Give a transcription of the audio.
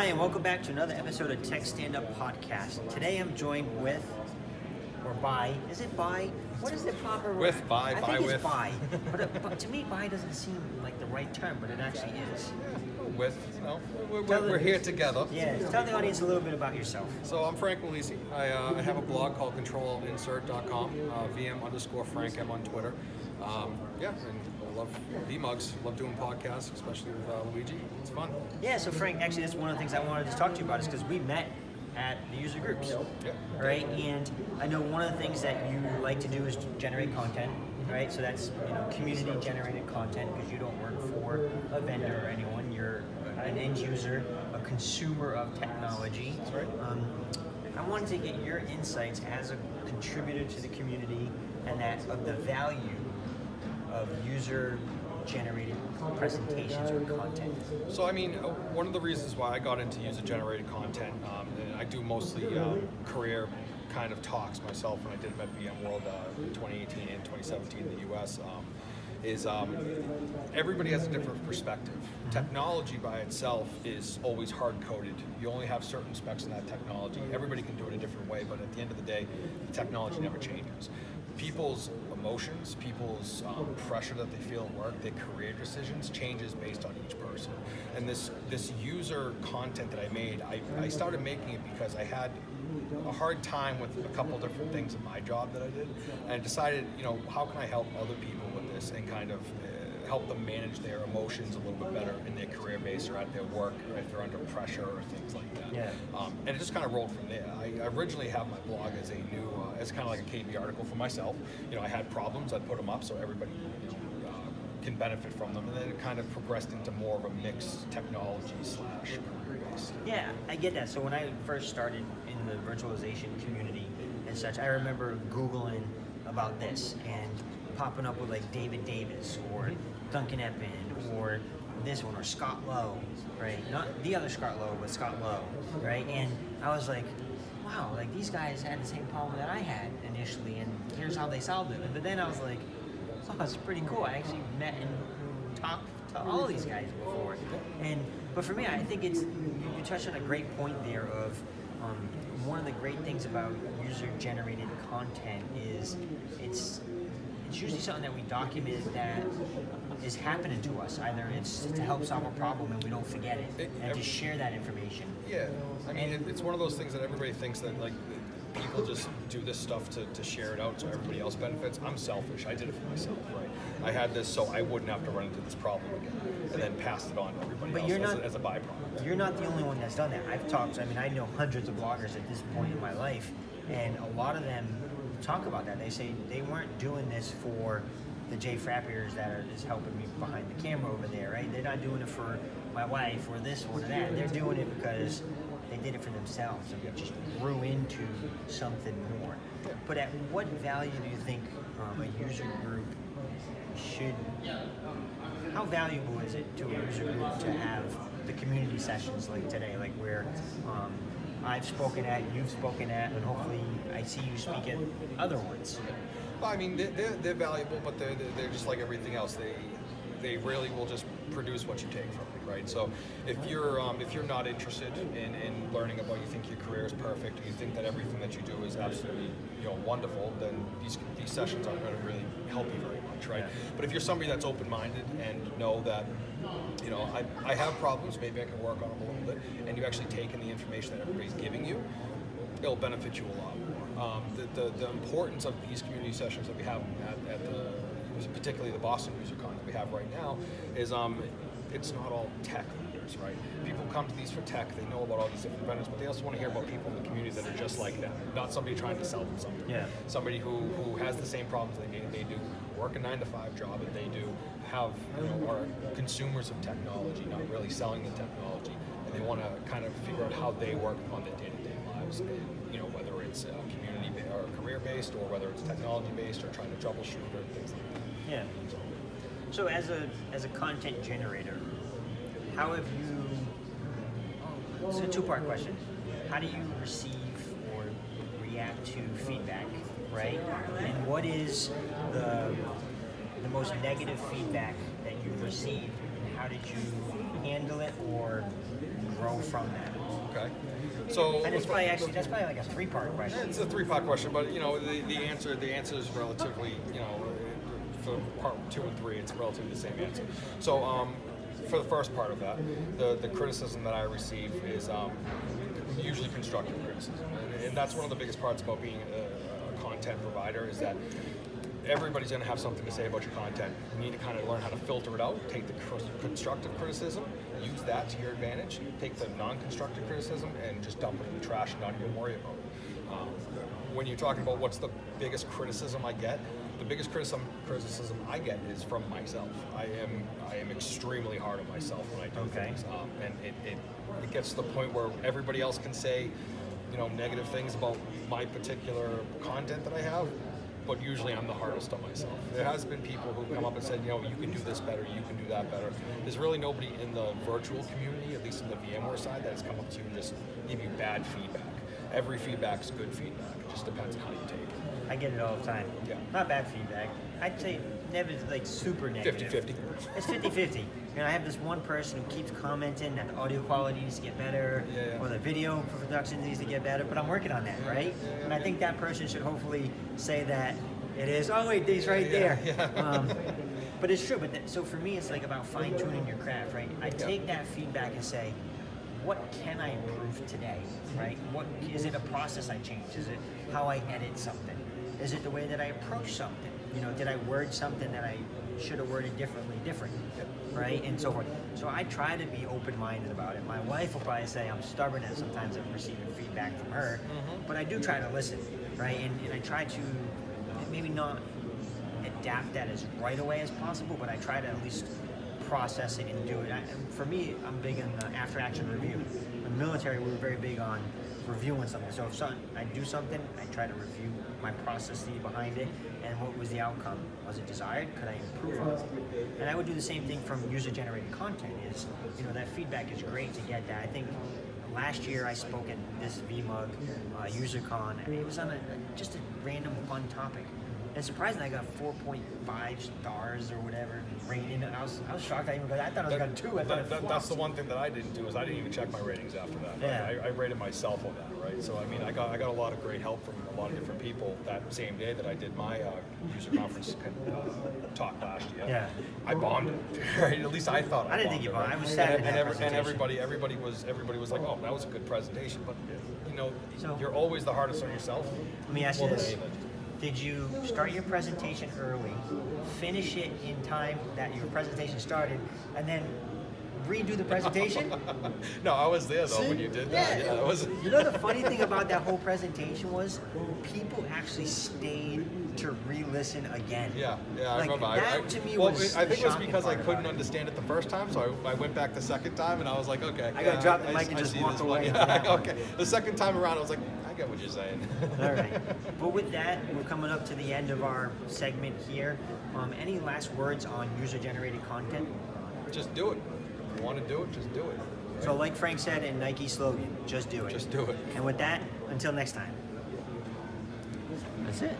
Hi, and welcome back to another episode of Tech Stand Up Podcast. Today I'm joined with, or by, is it by? What is the proper word? With, by, I by, think with. it's by. But to me, by doesn't seem like the right term, but it actually is. With, we're here together. Yeah, tell the audience a little bit about yourself. So I'm Frank Milisi. I have a blog called controlinsert.com, VM_Frank M on Twitter. And I love V-Mugs, love doing podcasts, especially with Luigi. It's fun. Yeah, so Frank, actually that's one of the things I wanted to talk to you about is because we met at the user groups, right? And I know one of the things that you like to do is generate content, right? So that's community generated content because you don't work for a vendor or anyone. You're an end user, a consumer of technology. That's right. I wanted to get your insights as a contributor to the community and that of the value of user generated presentations or content. So one of the reasons why I got into user-generated content, and I do mostly career kind of talks myself when I did them at VMworld in 2018 and 2017 in the US, is everybody has a different perspective. Technology by itself is always hard-coded. You only have certain specs in that technology. Everybody can do it a different way, but at the end of the day, the technology never changes. People's emotions, people's pressure that they feel at work, their career decisions changes based on each person. And this user content that I made, I started making it because I had a hard time with a couple different things in my job that I did, and I decided, how can I help other people with this and kind of help them manage their emotions a little bit better in their career base or at their work, or if they're under pressure or things like that. Yeah. And it just kind of rolled from there. I originally have my blog as a new, as kind of like a KB article for myself. I had problems, I'd put them up so everybody can benefit from them, and then it kind of progressed into more of a mixed technology / career base. Yeah, I get that. So when I first started in the virtualization community and such, I remember Googling about this and popping up with like David Davis or Duncan Eppin or this one or Scott Lowe, right? Not the other Scott Lowe, but Scott Lowe, right? And I was like, wow, like these guys had the same problem that I had initially, and here's how they solved it. But then I was like, oh, it's pretty cool. I actually met and talked to all these guys before. But for me, I think you touched on a great point there of one of the great things about user-generated content is it's usually something that we document that is happening to us. Either it's to help solve a problem and we don't forget it, and to share that information. Yeah, it's one of those things that everybody thinks that like people just do this stuff to share it out so everybody else benefits. I'm selfish. I did it for myself, right? I had this so I wouldn't have to run into this problem again, and then passed it on to everybody else as a byproduct. You're not the only one that's done that. I've talked. I know hundreds of bloggers at this point in my life, and a lot of them talk about that. They say they weren't doing this for the Jay Frappiers that are just helping me behind the camera over there, right? They're not doing it for my wife or this one or that. They're doing it because they did it for themselves and it just grew into something more. But at what value do you think a user group how valuable is it to a user group to have the community sessions like today, like where I've spoken at, you've spoken at, and hopefully I see you speak at other ones? Well, they're valuable, but they're just like everything else. They really will just produce what you take from it, right? So if you're not interested in learning about, you think your career is perfect, or you think that everything that you do is absolutely wonderful, then these sessions aren't going to really help you very much, right? Yeah. But if you're somebody that's open-minded and know that I have problems, maybe I can work on them a little bit, and you actually take in the information that everybody's giving you, it'll benefit you a lot more. The importance of these community sessions that we have at particularly the Boston UserCon that we have right now is it's not all tech leaders, right? People come to these for tech, they know about all these different vendors, but they also want to hear about people in the community that are just like them, not somebody trying to sell them something. Yeah. Somebody who has the same problems they do, work a 9-to-5 job that they do, are consumers of technology, not really selling the technology, and they want to kind of figure out how they work on their day-to-day lives, and, whether it's community or career-based, or whether it's technology-based, or trying to troubleshoot or things like that. Yeah. So as a content generator, how have you? It's a two-part question. How do you receive or react to feedback, right? And what is the most negative feedback that you've received, and how did you handle it or grow from that? Okay. So And that's probably like a three-part question. it's a three-part question, but the answer is relatively for part 2 and 3, it's relatively the same answer. So for the first part of that, the criticism that I receive is usually constructive criticism, and that's one of the biggest parts about being a content provider is that everybody's going to have something to say about your content. You need to kind of learn how to filter it out, take the constructive criticism, use that to your advantage, take the non-constructive criticism and just dump it in the trash and not even worry about it. When you're talking about what's the biggest criticism I get, the biggest criticism I get is from myself. I am extremely hard on myself when I do things, and it gets to the point where everybody else can say negative things about my particular content that I have, but usually I'm the hardest on myself. There has been people who come up and said, you can do this better, you can do that better. There's really nobody in the virtual community, at least in the VMware side, that has come up to you and just give you bad feedback. Every feedback is good feedback. It just depends on how you take it. I get it all the time. Yeah. Not bad feedback. I'd say never like super negative. 50-50. It's 50-50. I have this one person who keeps commenting that the audio quality needs to get better, or the video production needs to get better, but I'm working on that, right? And I think that person should hopefully say that it is, oh wait, he's right there. But it's true, so for me it's like about fine-tuning your craft, right? I take that feedback and say, what can I improve today, right? What is it? A process I change? Is it how I edit something? Is it the way that I approach something? Did I word something that I should have worded differently, right? And so forth. So I try to be open-minded about it. My wife will probably say I'm stubborn and sometimes I'm receiving feedback from her, but I do try to listen, right? And I try to maybe not adapt that as right away as possible, but I try to at least process it and do it. For me, I'm big in the after-action review. In the military, we were very big on reviewing something. So if I do something, I try to review my process behind it and what was the outcome. Was it desired? Could I improve on it? And I would do the same thing from user-generated content. Is that feedback is great to get that. I think last year I spoke at this VMUG UserCon, and it was on just a random fun topic. And surprisingly, I got 4.5 stars or whatever rating, and I was shocked. I thought I was got 2. That's the one thing that I didn't do is I didn't even check my ratings after that. Yeah. I rated myself on that, right? So I mean, I got a lot of great help from a lot of different people that same day that I did my user conference talk last year. Yeah. I bombed it, right? At least I thought I didn't bombed think you it, bombed. right? I was sad and everybody was like, oh, that was a good presentation, but So- you're always the hardest on yourself. Let me ask you more than this. anything. Did you start your presentation early, finish it in time that your presentation started, and then redo the presentation? No, I was there though when you did that. Yeah, it was. The funny thing about that whole presentation was people actually stayed to re-listen again. Yeah, I remember. That to me well, was I think it was shocking because I part couldn't about it. understand it the first time, so I went back the second time and I was like, okay. I gotta drop the mic and I just see walk this away one. from that one. Okay. The second time around, I was like, I get what you're saying. All right. But with that, we're coming up to the end of our segment here. Any last words on user-generated content? Just do it. If you want to do it, just do it. So like Frank said in Nike's slogan, just do it. Just do it. And with that, until next time. That's it.